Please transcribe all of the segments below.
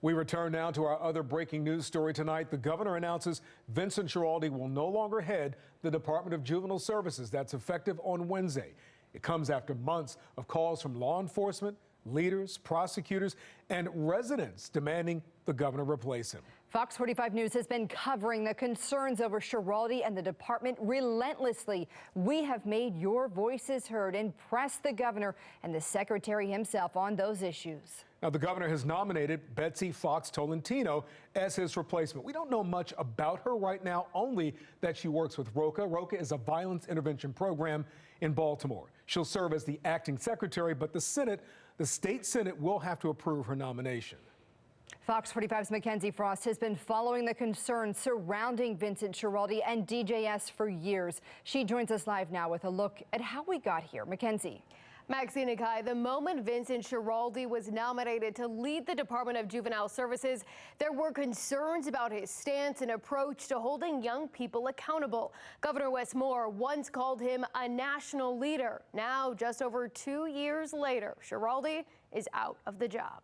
We return now to our other breaking news story tonight. The governor announces Vincent Schiraldi will no longer head the Department of Juvenile Services. That's effective on Wednesday. It comes after months of calls from law enforcement, leaders, prosecutors, and residents demanding the governor replace him. Fox 45 News has been covering the concerns over Schiraldi and the department relentlessly. We have made your voices heard and pressed the governor and the secretary himself on those issues. Now, the governor has nominated Betsy Fox Tolentino as his replacement. We don't know much about her right now, only that she works with ROCA. ROCA is a violence intervention program in Baltimore. She'll serve as the acting secretary, but the state Senate will have to approve her nomination. Fox 45's Mackenzie Frost has been following the concerns surrounding Vincent Schiraldi and DJS for years. She joins us live now with a look at how we got here. Mackenzie. Maxine Kai, the moment Vincent Schiraldi was nominated to lead the Department of Juvenile Services, there were concerns about his stance and approach to holding young people accountable. Governor Wes Moore once called him a national leader. Now, just over 2 years later, Schiraldi is out of the job.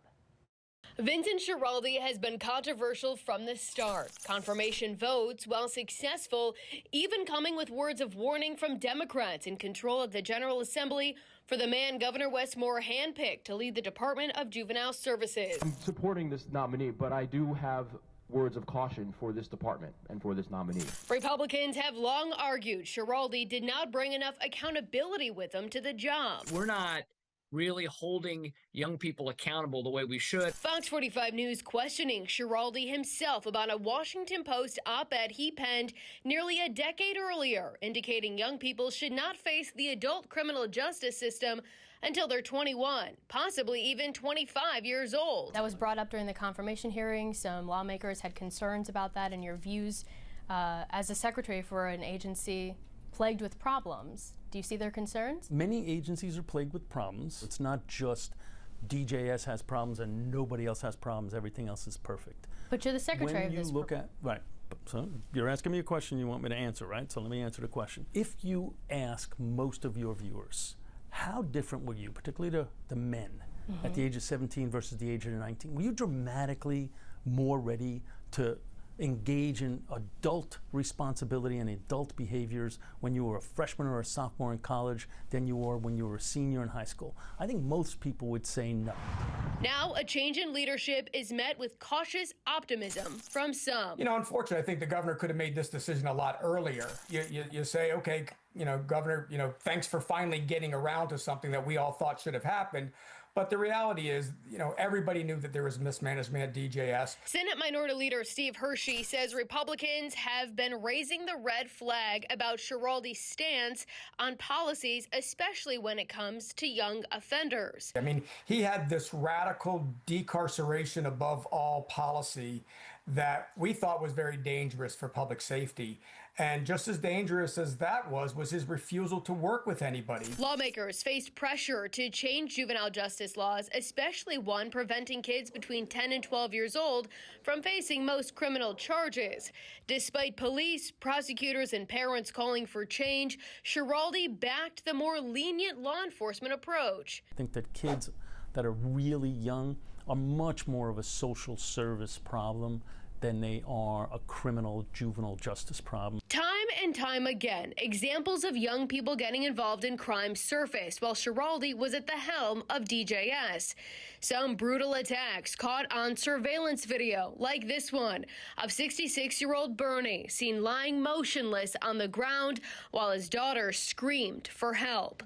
Vincent Schiraldi has been controversial from the start. Confirmation votes, while successful, even coming with words of warning from Democrats in control of the General Assembly for the man Governor Wes Moore handpicked to lead the Department of Juvenile Services. I'm supporting this nominee, but I do have words of caution for this department and for this nominee. Republicans have long argued Schiraldi did not bring enough accountability with him to the job. We're not really holding young people accountable the way we should. Fox 45 News questioning Schiraldi himself about a Washington Post op-ed he penned nearly a decade earlier, indicating young people should not face the adult criminal justice system until they're 21, possibly even 25 years old. That was brought up during the confirmation hearing. Some lawmakers had concerns about that and your views as a secretary for an agency plagued with problems. Do you see their concerns? Many agencies are plagued with problems. It's not just DJS has problems and nobody else has problems. Everything else is perfect. But you're the secretary of this. When you look at, right, so you're asking me a question you want me to answer, right? So let me answer the question. If you ask most of your viewers, how different were you, particularly the men, at the age of 17 versus the age of 19? Were you dramatically more ready to engage in adult responsibility and adult behaviors when you were a freshman or a sophomore in college than you were when you were a senior in high school? I think most people would say no. Now, a change in leadership is met with cautious optimism from some. You know, unfortunately, I think the governor could have made this decision a lot earlier. You say, okay, you know, Governor, thanks for finally getting around to something that we all thought should have happened. But the reality is, everybody knew that there was mismanagement at DJS. Senate Minority Leader Steve Hershey says Republicans have been raising the red flag about Schiraldi's stance on policies, especially when it comes to young offenders. I mean, he had this radical decarceration above all policy that we thought was very dangerous for public safety. And just as dangerous as that was his refusal to work with anybody. Lawmakers faced pressure to change juvenile justice laws, especially one preventing kids between 10 and 12 years old from facing most criminal charges. Despite police, prosecutors, and parents calling for change, Schiraldi backed the more lenient law enforcement approach. I think that kids that are really young are much more of a social service problem than they are a criminal juvenile justice problem. Time and time again, examples of young people getting involved in crime surfaced while Schiraldi was at the helm of DJS. Some brutal attacks caught on surveillance video, like this one, of 66-year-old Bernie seen lying motionless on the ground while his daughter screamed for help.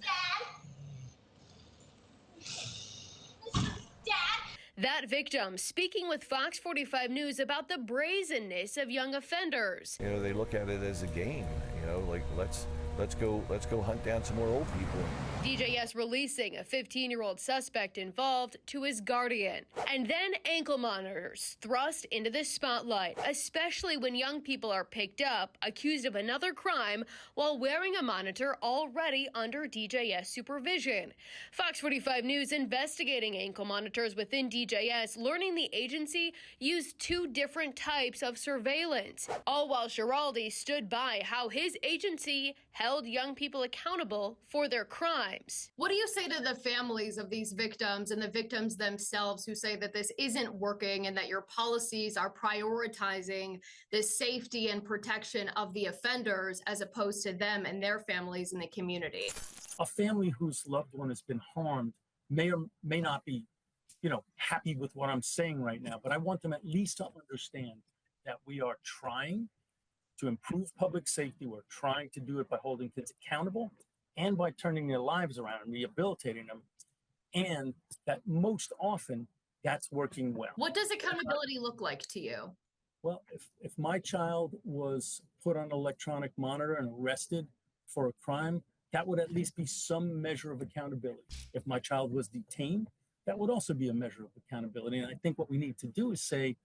That victim speaking with Fox 45 News about the brazenness of young offenders. They look at it as a game, like let's go hunt down some more old people. DJS releasing a 15-year-old suspect involved to his guardian. And then ankle monitors thrust into the spotlight, especially when young people are picked up, accused of another crime, while wearing a monitor already under DJS supervision. Fox 45 News investigating ankle monitors within DJS, learning the agency used 2 different types of surveillance, all while Schiraldi stood by how his agency held young people accountable for their crimes. What do you say to the families of these victims and the victims themselves who say that this isn't working and that your policies are prioritizing the safety and protection of the offenders as opposed to them and their families in the community? A family whose loved one has been harmed may or may not be, happy with what I'm saying right now, but I want them at least to understand that we are trying to improve public safety. We're trying to do it by holding kids accountable and by turning their lives around and rehabilitating them. And that most often that's working well. What does accountability look like to you? Well, if my child was put on an electronic monitor and arrested for a crime, that would at least be some measure of accountability. If my child was detained, that would also be a measure of accountability. And I think what we need to do is say,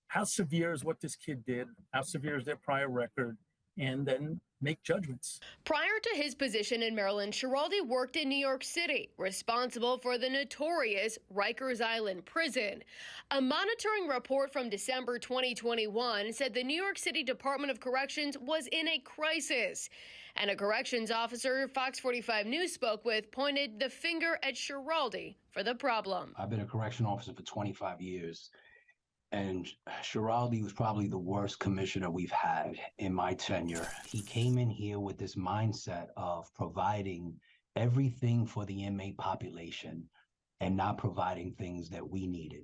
how severe is what this kid did? How severe is their prior record? And then make judgments. Prior to his position in Maryland, Schiraldi worked in New York City, responsible for the notorious Rikers Island prison. A monitoring report from December 2021 said the New York City Department of Corrections was in a crisis. And a corrections officer Fox 45 News spoke with pointed the finger at Schiraldi for the problem. I've been a correction officer for 25 years. And Schiraldi was probably the worst commissioner we've had in my tenure. He came in here with this mindset of providing everything for the inmate population and not providing things that we needed.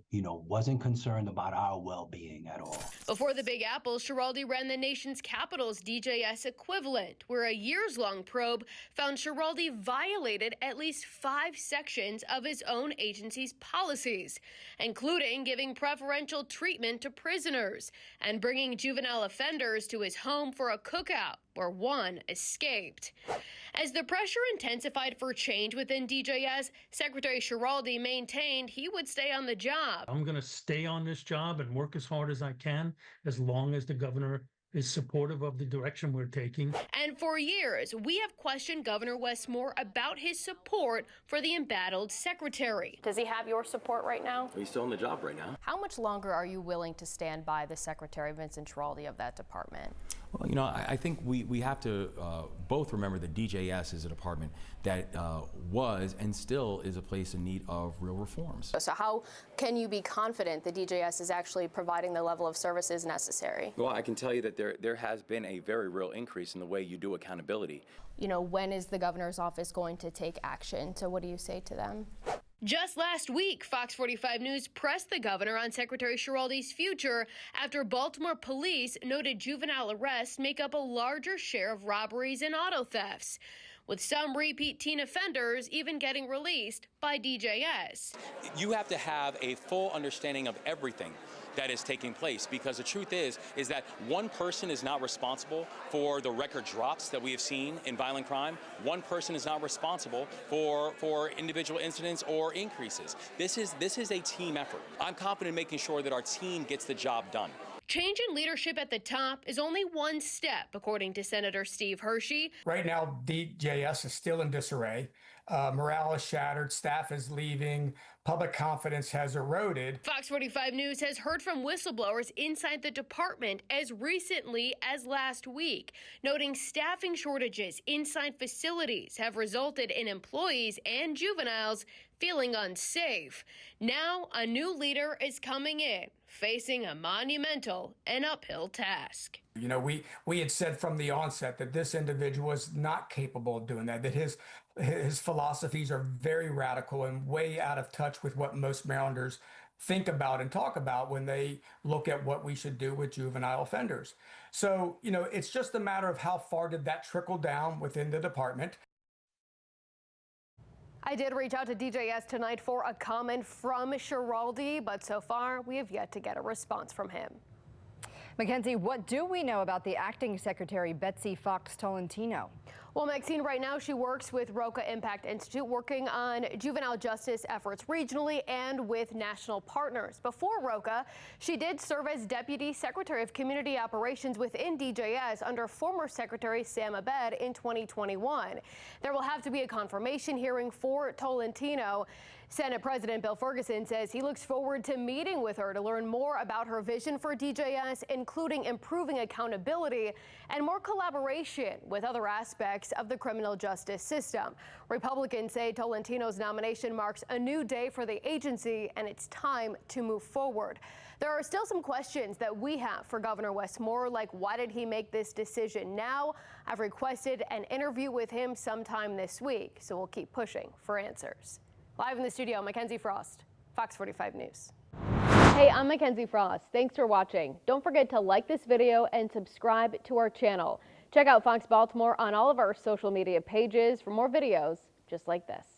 Wasn't concerned about our well-being at all. Before the Big Apple, Schiraldi ran the nation's capital's DJS equivalent, where a years-long probe found Schiraldi violated at least 5 sections of his own agency's policies, including giving preferential treatment to prisoners and bringing juvenile offenders to his home for a cookout, where one escaped. As the pressure intensified for change within DJS, Secretary Schiraldi maintained he would stay on the job. I'm going to stay on this job and work as hard as I can, as long as the governor is supportive of the direction we're taking. And for years, we have questioned Governor Westmore about his support for the embattled secretary. Does he have your support right now? He's still on the job right now. How much longer are you willing to stand by the Secretary, Vincent Schiraldi, of that department? Well, I think we have to both remember that DJS is a department that was and still is a place in need of real reforms. So how can you be confident the DJS is actually providing the level of services necessary? Well, I can tell you that there has been a very real increase in the way you do accountability. When is the governor's office going to take action? So what do you say to them? Just last week, Fox 45 News pressed the governor on Secretary Schiraldi's future after Baltimore police noted juvenile arrests make up a larger share of robberies and auto thefts, with some repeat teen offenders even getting released by DJS. You have to have a full understanding of everything that is taking place, because the truth is that one person is not responsible for the record drops that we have seen in violent crime. One person is not responsible for individual incidents or increases. This is a team effort. I'm confident in making sure that our team gets the job done. Change in leadership at the top is only one step, according to Senator Steve Hershey. Right now, DJS is still in disarray. Morale is shattered, staff is leaving, public confidence has eroded. Fox 45 News has heard from whistleblowers inside the department as recently as last week, noting staffing shortages inside facilities have resulted in employees and juveniles feeling unsafe. Now, a new leader is coming in, facing a monumental and uphill task. We had said from the onset that this individual was not capable of doing that his philosophies are very radical and way out of touch with what most Marylanders think about and talk about when they look at what we should do with juvenile offenders. So, it's just a matter of how far did that trickle down within the department. I did reach out to DJS tonight for a comment from Schiraldi, but so far we have yet to get a response from him. Mackenzie, what do we know about the acting secretary, Betsy Fox Tolentino? Well, Maxine, right now she works with Roca Impact Institute, working on juvenile justice efforts regionally and with national partners. Before Roca, she did serve as Deputy Secretary of Community Operations within DJS under former Secretary Sam Abed in 2021. There will have to be a confirmation hearing for Tolentino. Senate President Bill Ferguson says he looks forward to meeting with her to learn more about her vision for DJS, including improving accountability and more collaboration with other aspects of the criminal justice system. Republicans say Tolentino's nomination marks a new day for the agency, and it's time to move forward. There are still some questions that we have for Governor Wes Moore, like why did he make this decision now? I've requested an interview with him sometime this week, so we'll keep pushing for answers. Live in the studio, Mackenzie Frost, Fox 45 News. Hey, I'm Mackenzie Frost. Thanks for watching. Don't forget to like this video and subscribe to our channel. Check out Fox Baltimore on all of our social media pages for more videos just like this.